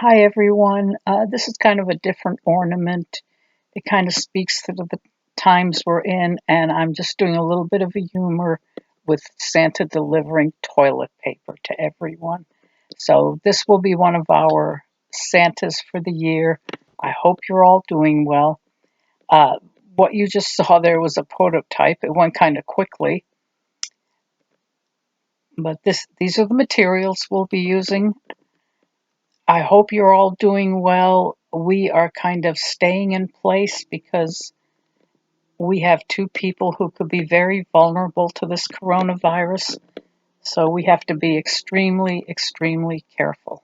Hi everyone. This is kind of a different ornament. It kind of speaks to the times we're in, and I'm just doing a little bit of a humor with Santa delivering toilet paper to everyone. So this will be one of our Santas for the year. I hope you're all doing well. Uh, what you just saw there was a prototype. It went kind of quickly, but these are the materials we'll be using. I hope you're all doing well. We are kind of staying in place because we have two people who could be very vulnerable to this coronavirus. So we have to be extremely, extremely careful.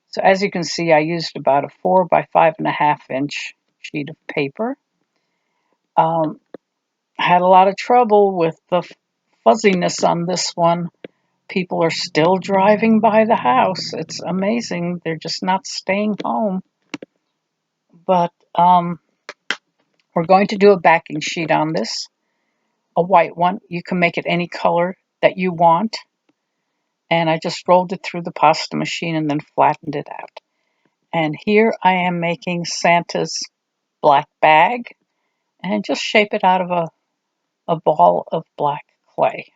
So as you can see, I used about a 4 by 5.5 inch sheet of paper. I had a lot of trouble with the fuzziness on this one. People are still driving by the house. It's amazing. They're just not staying home. But we're going to do a backing sheet on this, a white one. You can make it any color that you want. And I just rolled it through the pasta machine and then flattened it out. And here I am making Santa's black bag and just shape it out of a ball of black clay.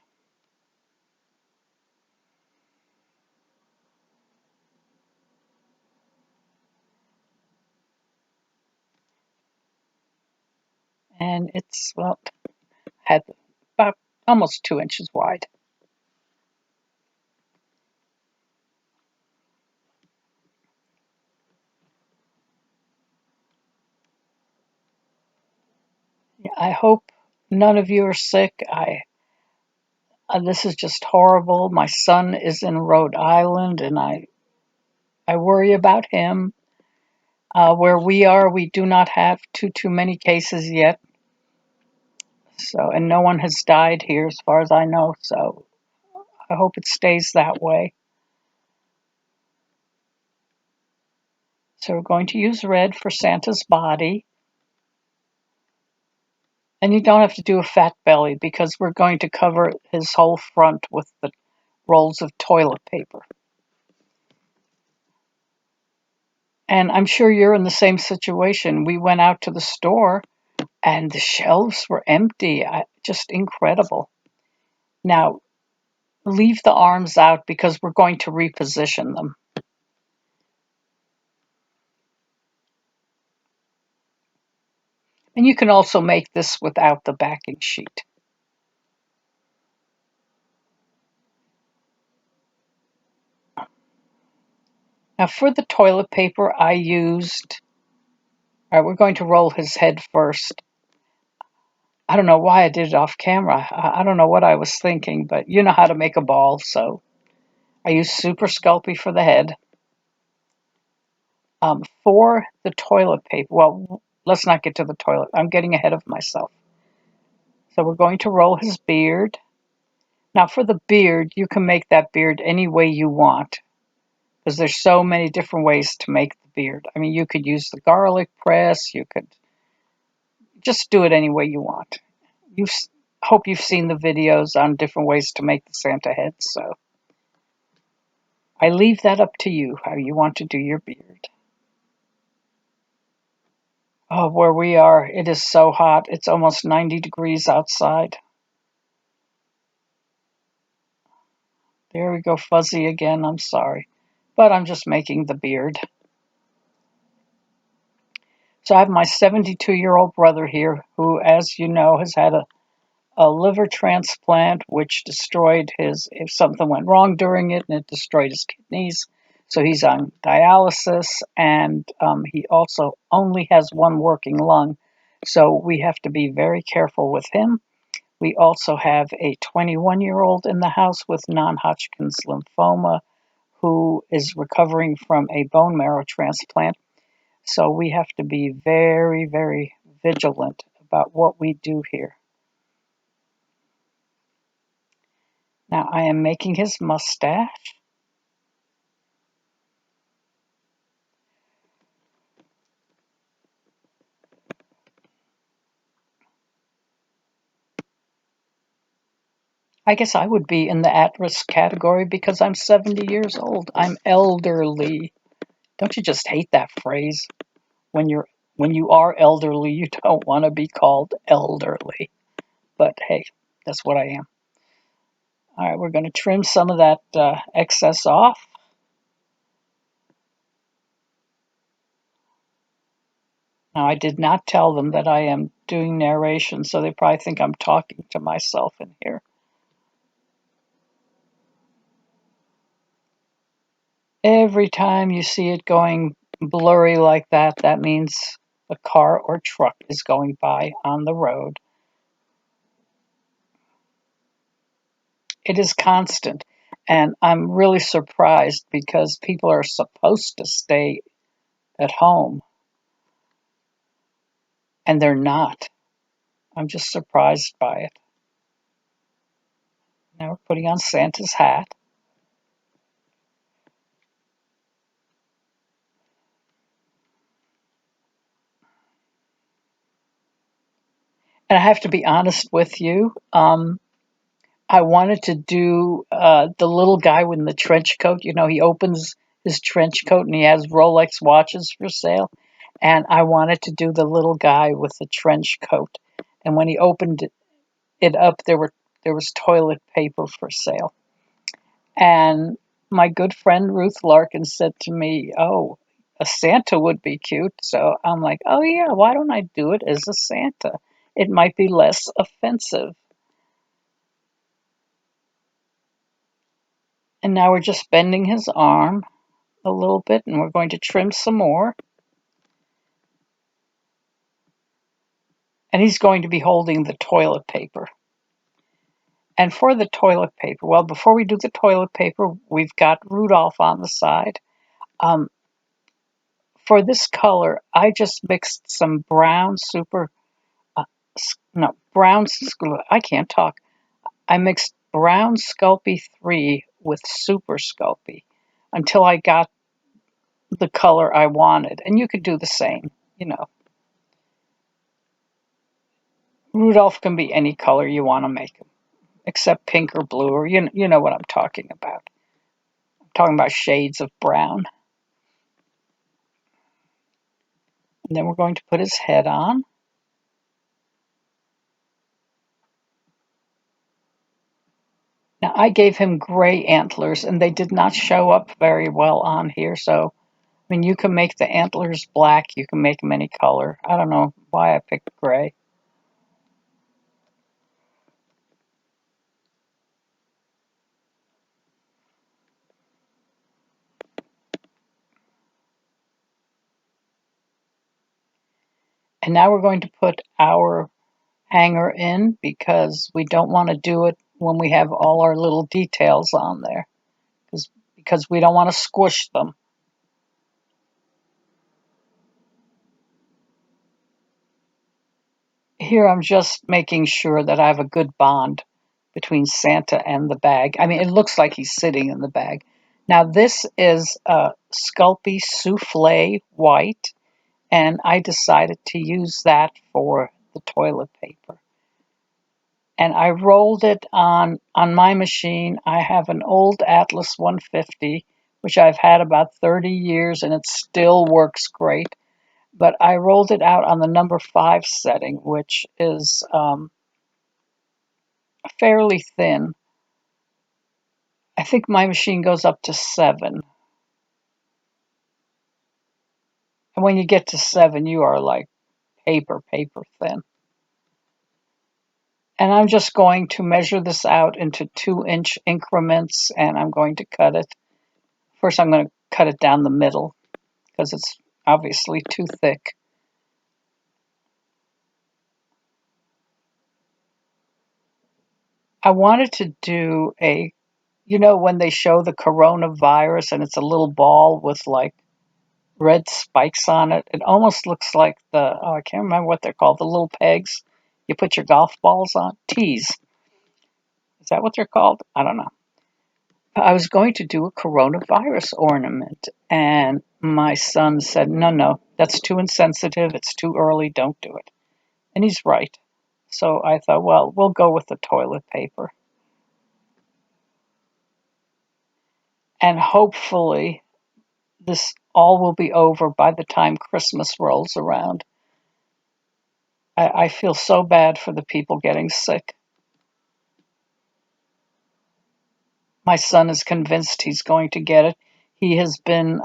And it's, well, had about almost 2 inches wide. I hope none of you are sick. This is just horrible. My son is in Rhode Island, and I worry about him. Where we are, we do not have too many cases yet. So, and no one has died here as far as I know. So I hope it stays that way. So we're going to use red for Santa's body. And you don't have to do a fat belly because we're going to cover his whole front with the rolls of toilet paper. And I'm sure you're in the same situation. We went out to the store and the shelves were empty. Just incredible. Now, leave the arms out because we're going to reposition them. And you can also make this without the backing sheet. Now for the toilet paper I used, all right, we're going to roll his head first. I don't know why I did it off camera. I don't know what I was thinking, but you know how to make a ball, so I used Super Sculpey for the head. For the toilet paper, well, let's not get to the toilet. I'm getting ahead of myself. So we're going to roll his beard. Now for the beard, you can make that beard any way you want because there's so many different ways to make the beard. I mean, you could use the garlic press. You could just do it any way you want. You hope you've seen the videos on different ways to make the Santa head, so I leave that up to you, how you want to do your beard. Oh, where we are, it is so hot. It's almost 90 degrees outside. There we go, fuzzy again, I'm sorry. But I'm just making the beard. So I have my 72-year-old brother here who, as you know, has had a liver transplant, which destroyed if something went wrong during it, and it destroyed his kidneys. So he's on dialysis, and he also only has one working lung. So we have to be very careful with him. We also have a 21-year-old in the house with non-Hodgkin's lymphoma who is recovering from a bone marrow transplant. So we have to be very, very vigilant about what we do here. Now I am making his mustache. I guess I would be in the at-risk category because I'm 70 years old. I'm elderly. Don't you just hate that phrase? When you are elderly, you don't want to be called elderly. But hey, that's what I am. All right, we're going to trim some of that excess off. Now, I did not tell them that I am doing narration, so they probably think I'm talking to myself in here. Every time you see it going blurry like that, that means a car or truck is going by on the road. It is constant, and I'm really surprised because people are supposed to stay at home, and they're not. I'm just surprised by it. Now we're putting on Santa's hat. And I have to be honest with you. I wanted to do the little guy with the trench coat. You know, he opens his trench coat and he has Rolex watches for sale. And I wanted to do the little guy with the trench coat. And when he opened it up, there was toilet paper for sale. And my good friend Ruth Larkin said to me, "Oh, a Santa would be cute." So I'm like, "Oh yeah, why don't I do it as a Santa? It might be less offensive." And now we're just bending his arm a little bit, and we're going to trim some more. And he's going to be holding the toilet paper. And for the toilet paper, well, before we do the toilet paper, we've got Rudolph on the side. Um, for this color, I just mixed some brown super, uh, no, brown, I can't talk. I mixed brown Sculpey 3 with super Sculpey until I got the color I wanted. And you could do the same, you know. Rudolph can be any color you want to make him, except pink or blue, or you know what I'm talking about. I'm talking about shades of brown. And then we're going to put his head on. Now, I gave him gray antlers, and they did not show up very well on here, so I mean, you can make the antlers black, you can make them any color. I don't know why I picked gray. And now we're going to put our hanger in because we don't want to do it when we have all our little details on there because we don't want to squish them. Here I'm just making sure that I have a good bond between Santa and the bag. I mean, it looks like he's sitting in the bag. Now this is a Sculpey Souffle White, and I decided to use that for the toilet paper. And I rolled it on my machine. I have an old Atlas 150, which I've had about 30 years, and it still works great. But I rolled it out on the number 5 setting, which is fairly thin. I think my machine goes up to 7. And when you get to 7, you are like paper thin. And I'm just going to measure this out into 2-inch increments, and I'm going to cut it. First, I'm going to cut it down the middle because it's obviously too thick. I wanted to do you know, when they show the coronavirus and it's a little ball with like red spikes on it, it almost looks like I can't remember what they're called, the little pegs you put your golf balls on. Tees. Is that what they're called? I don't know. I was going to do a coronavirus ornament, and my son said, no, that's too insensitive. It's too early. Don't do it. And he's right. So I thought, well, we'll go with the toilet paper. And hopefully this all will be over by the time Christmas rolls around. I feel so bad for the people getting sick. My son is convinced he's going to get it. He has been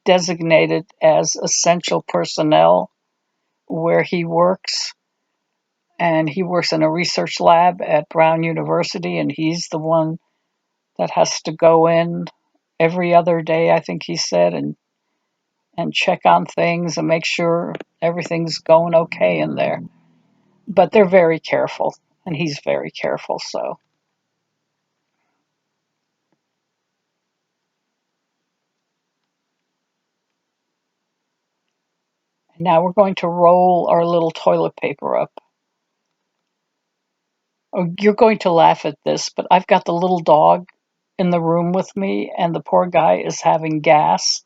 designated as essential personnel where he works, and he works in a research lab at Brown University, and he's the one that has to go in every other day, I think he said, and check on things and make sure everything's going okay in there. But they're very careful, and he's very careful, so. Now we're going to roll our little toilet paper up. Oh, you're going to laugh at this, but I've got the little dog in the room with me, and the poor guy is having gas.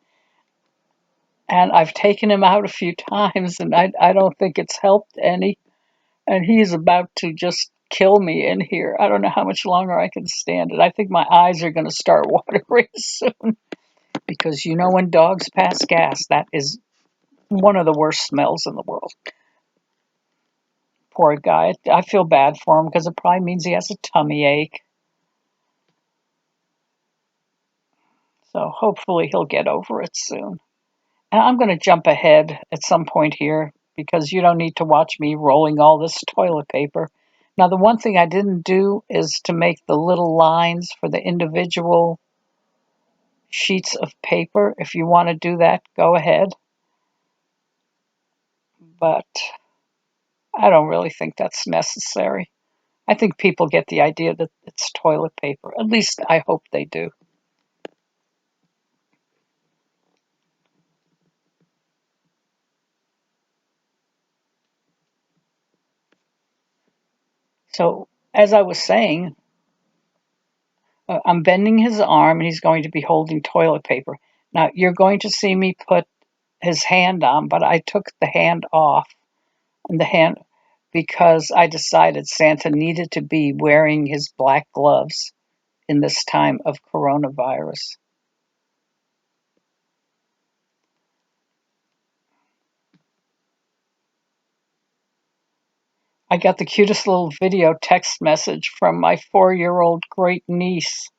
And I've taken him out a few times, and I don't think it's helped any. And he's about to just kill me in here. I don't know how much longer I can stand it. I think my eyes are going to start watering soon. Because you know, when dogs pass gas, that is one of the worst smells in the world. Poor guy. I feel bad for him because it probably means he has a tummy ache. So hopefully he'll get over it soon. And I'm going to jump ahead at some point here because you don't need to watch me rolling all this toilet paper. Now, the one thing I didn't do is to make the little lines for the individual sheets of paper. If you want to do that, go ahead. But I don't really think that's necessary. I think people get the idea that it's toilet paper. At least I hope they do. So, as I was saying, I'm bending his arm and he's going to be holding toilet paper. Now, you're going to see me put his hand on, but I took the hand off and the hand because I decided Santa needed to be wearing his black gloves in this time of coronavirus. I got the cutest little video text message from my 4-year-old great niece.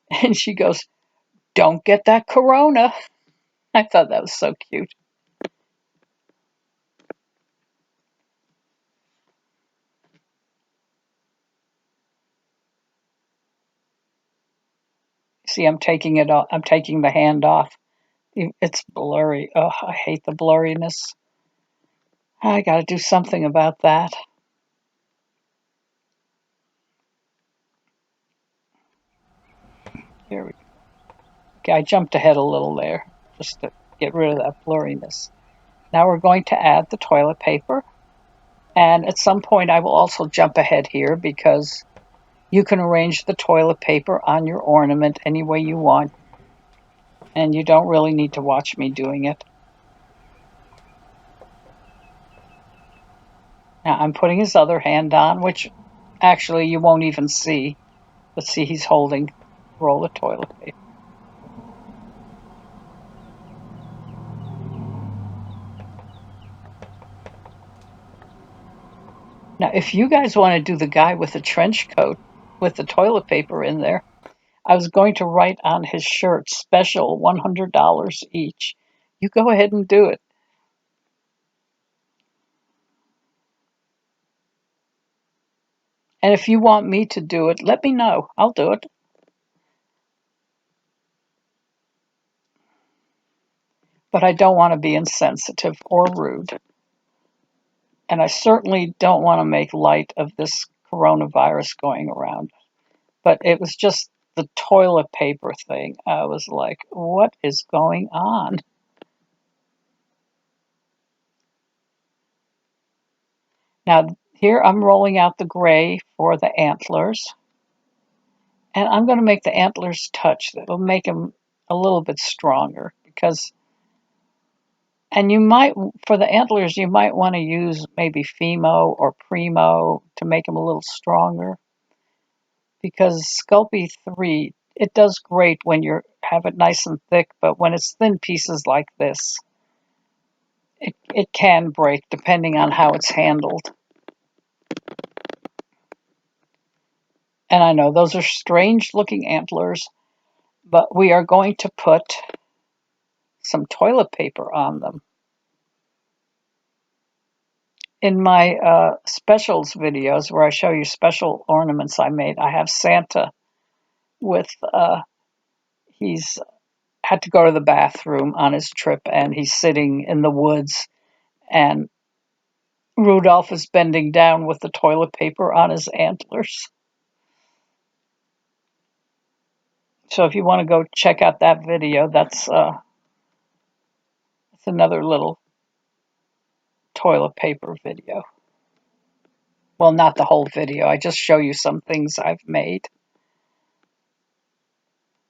And she goes, "Don't get that corona." I thought that was so cute. See, I'm taking it off. I'm taking the hand off. It's blurry. Oh, I hate the blurriness. I got to do something about that. Here we go. Okay, I jumped ahead a little there just to get rid of that blurriness. Now we're going to add the toilet paper. And at some point, I will also jump ahead here because you can arrange the toilet paper on your ornament any way you want. And you don't really need to watch me doing it. Now I'm putting his other hand on, which actually you won't even see. But see, he's holding a roll of toilet paper. Now, if you guys want to do the guy with the trench coat with the toilet paper in there, I was going to write on his shirt, special $100 each. You go ahead and do it. And if you want me to do it, let me know. I'll do it. But I don't want to be insensitive or rude. And I certainly don't want to make light of this coronavirus going around. But it was just the toilet paper thing. I was like, what is going on? Now, here I'm rolling out the gray for the antlers. And I'm going to make the antlers touch. That'll make them a little bit stronger because, and you might, for the antlers, you might want to use maybe Fimo or Primo to make them a little stronger because Sculpey 3 it does great when you have it nice and thick, but when it's thin pieces like this, it can break depending on how it's handled. And I know those are strange looking antlers, but we are going to put some toilet paper on them. In my specials videos where I show you special ornaments I made, I have Santa with, he's had to go to the bathroom on his trip and he's sitting in the woods, and Rudolph is bending down with the toilet paper on his antlers. So if you want to go check out that video, that's another little toilet paper video. Well, not the whole video. I just show you some things I've made.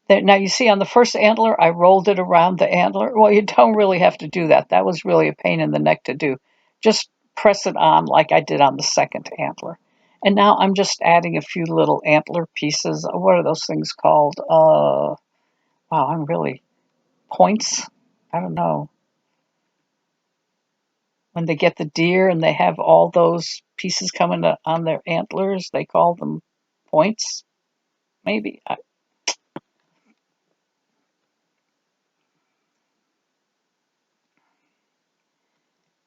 Now you see on the first antler, I rolled it around the antler. Well, you don't really have to do that. That was really a pain in the neck to do. Just press it on like I did on the second antler. And now I'm just adding a few little antler pieces. What are those things called? Wow, I'm really points. I don't know. When they get the deer and they have all those pieces coming on their antlers, they call them points. Maybe.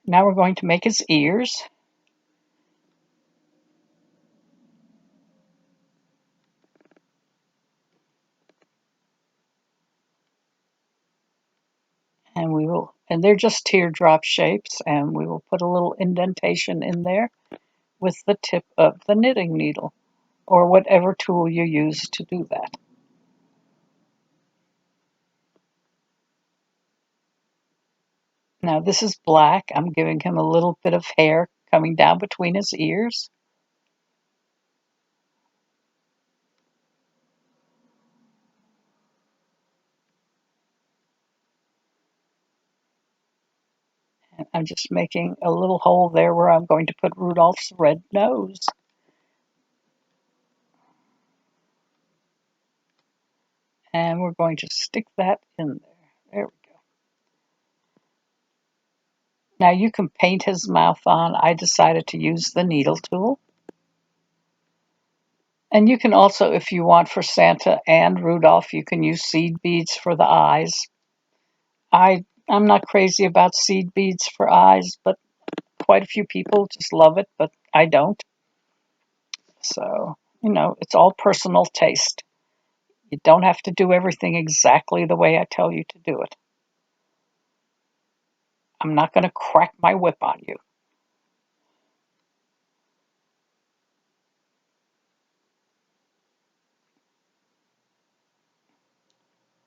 Now we're going to make his ears. And they're just teardrop shapes, and we will put a little indentation in there with the tip of the knitting needle, or whatever tool you use to do that. Now this is black. I'm giving him a little bit of hair coming down between his ears. And I'm just making a little hole there where I'm going to put Rudolph's red nose. And we're going to stick that in there. There we go. Now you can paint his mouth on. I decided to use the needle tool. And you can also, if you want for Santa and Rudolph, you can use seed beads for the eyes. I'm not crazy about seed beads for eyes, but quite a few people just love it, but I don't. So, it's all personal taste. You don't have to do everything exactly the way I tell you to do it. I'm not going to crack my whip on you.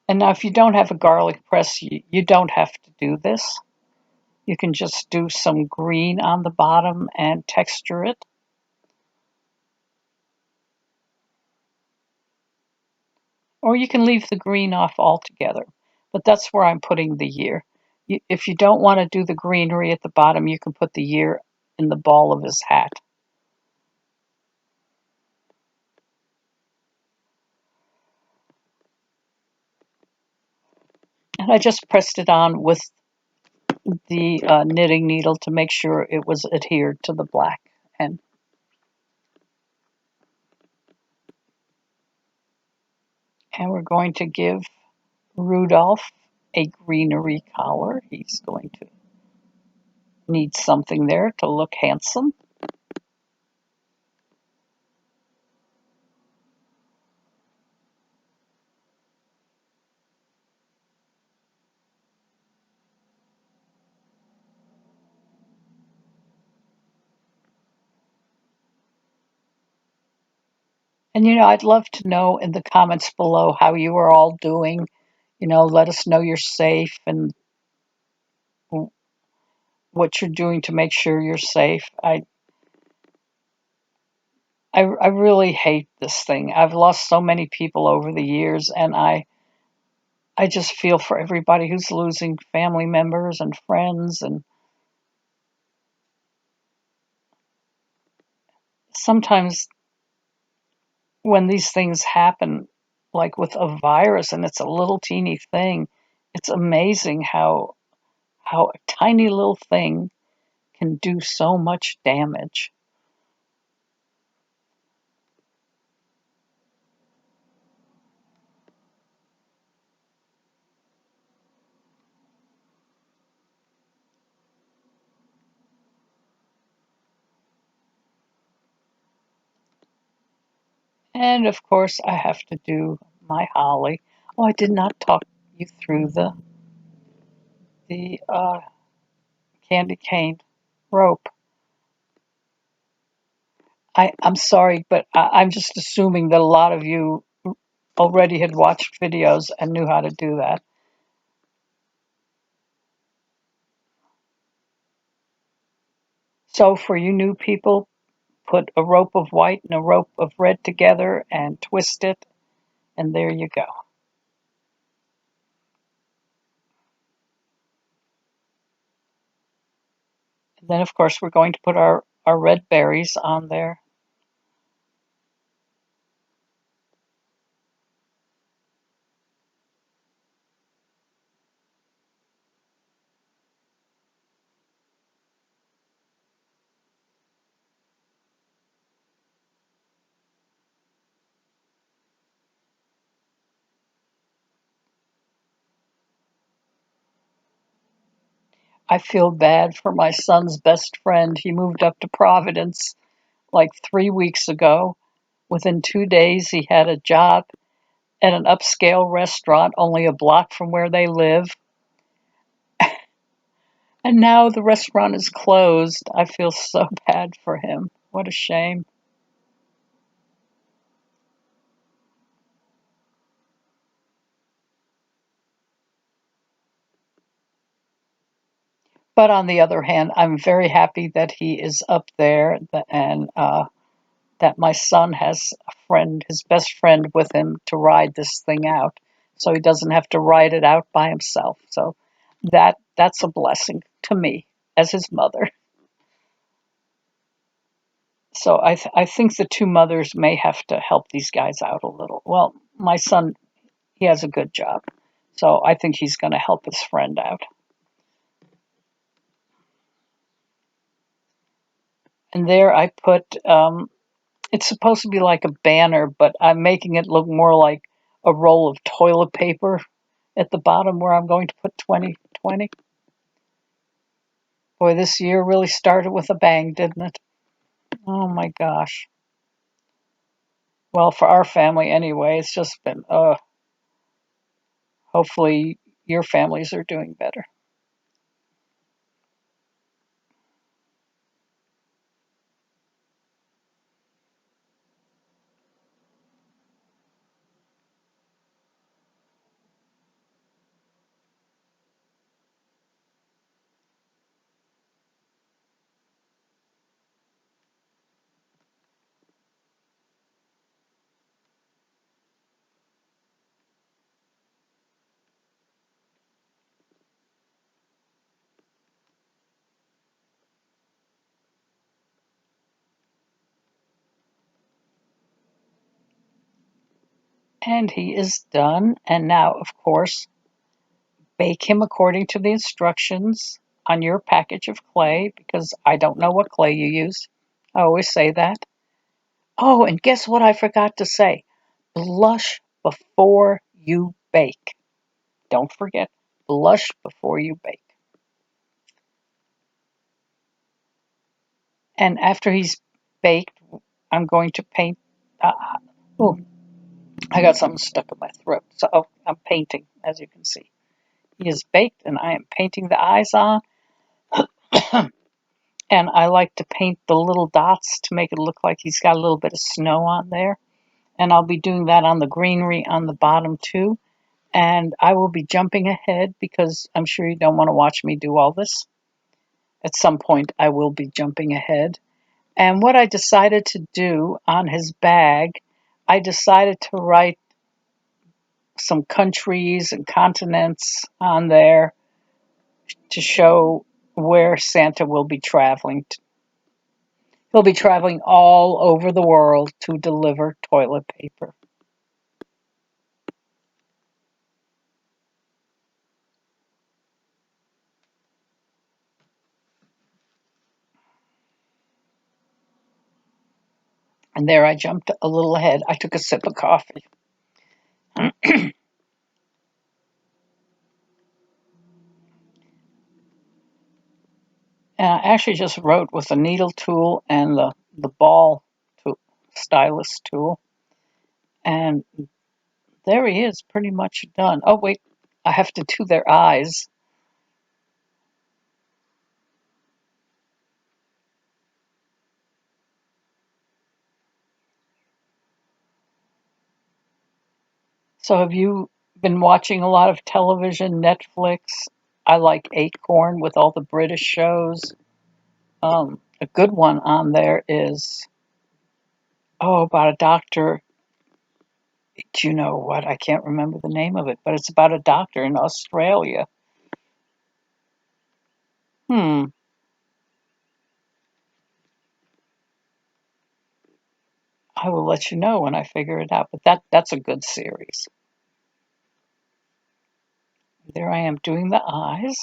And now, if you don't have a garlic press, you don't have to do this. You can just do some green on the bottom and texture it. Or you can leave the green off altogether. But that's where I'm putting the year. If you don't want to do the greenery at the bottom, you can put the year in the ball of his hat. And I just pressed it on with the knitting needle to make sure it was adhered to the black. And we're going to give Rudolph a greenery collar. He's going to need something there to look handsome. And I'd love to know in the comments below how you are all doing. Let us know you're safe and what you're doing to make sure you're safe. I really hate this thing. I've lost so many people over the years, and I just feel for everybody who's losing family members and friends. And sometimes when these things happen, like with a virus, and it's a little teeny thing. It's amazing how a tiny little thing can do so much damage. And of course, I have to do my holly. Oh, I did not talk you through the candy cane rope. I'm sorry, but I'm just assuming that a lot of you already had watched videos and knew how to do that. So for you new people, put a rope of white and a rope of red together and twist it, and there you go. And then, of course, we're going to put our red berries on there. I feel bad for my son's best friend. He moved up to Providence like 3 weeks ago. Within 2 days, he had a job at an upscale restaurant only a block from where they live. And now the restaurant is closed. I feel so bad for him. What a shame. But on the other hand, I'm very happy that he is up there and that my son has a friend, his best friend, with him to ride this thing out, so he doesn't have to ride it out by himself. So that's a blessing to me as his mother. So I think the two mothers may have to help these guys out a little. Well, my son, he has a good job, so I think he's going to help his friend out. And there I put it's supposed to be like a banner, but I'm making it look more like a roll of toilet paper at the bottom where I'm going to put 2020. Boy, this year really started with a bang, didn't it? Oh my gosh. Well, for our family anyway, it's just been, hopefully your families are doing better. And he is done. And now, of course, bake him according to the instructions on your package of clay because I don't know what clay you use. I always say that. Oh, and guess what I forgot to say? Blush before you bake. Don't forget, blush before you bake. And after he's baked, I'm going to paint. Uh, oh, I got something stuck in my throat. So I'm painting, as you can see. He is baked, and I am painting the eyes on. And I like to paint the little dots to make it look like he's got a little bit of snow on there. And I'll be doing that on the greenery on the bottom too. And I will be jumping ahead because I'm sure you don't want to watch me do all this. At some point, I will be jumping ahead. And what I decided to do on his bag, I decided to write some countries and continents on there to show where Santa will be traveling. He'll be traveling all over the world to deliver toilet paper. And there I jumped a little ahead. I took a sip of coffee. And I actually just wrote with a needle tool and the ball tool, stylus tool. And there he is, pretty much done. Oh, wait, I have to do their eyes. So have you been watching a lot of television, Netflix? I like Acorn with all the British shows. A good one on there is, oh, about a doctor. Do you know what? I can't remember the name of it, but it's about a doctor in Australia. Hmm. I will let you know when I figure it out. But that's a good series. There I am doing the eyes,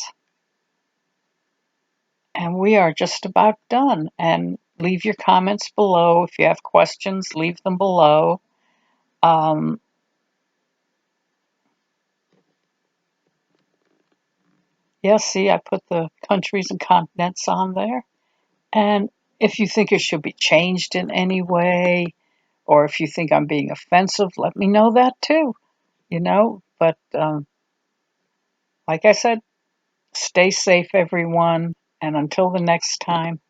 and we are just about done. And leave your comments below. If you have questions, leave them below. Um, yeah, see, I put the countries and continents on there. And if you think it should be changed in any way, or if you think I'm being offensive, let me know that too, you know. But like I said, stay safe, everyone. And until the next time,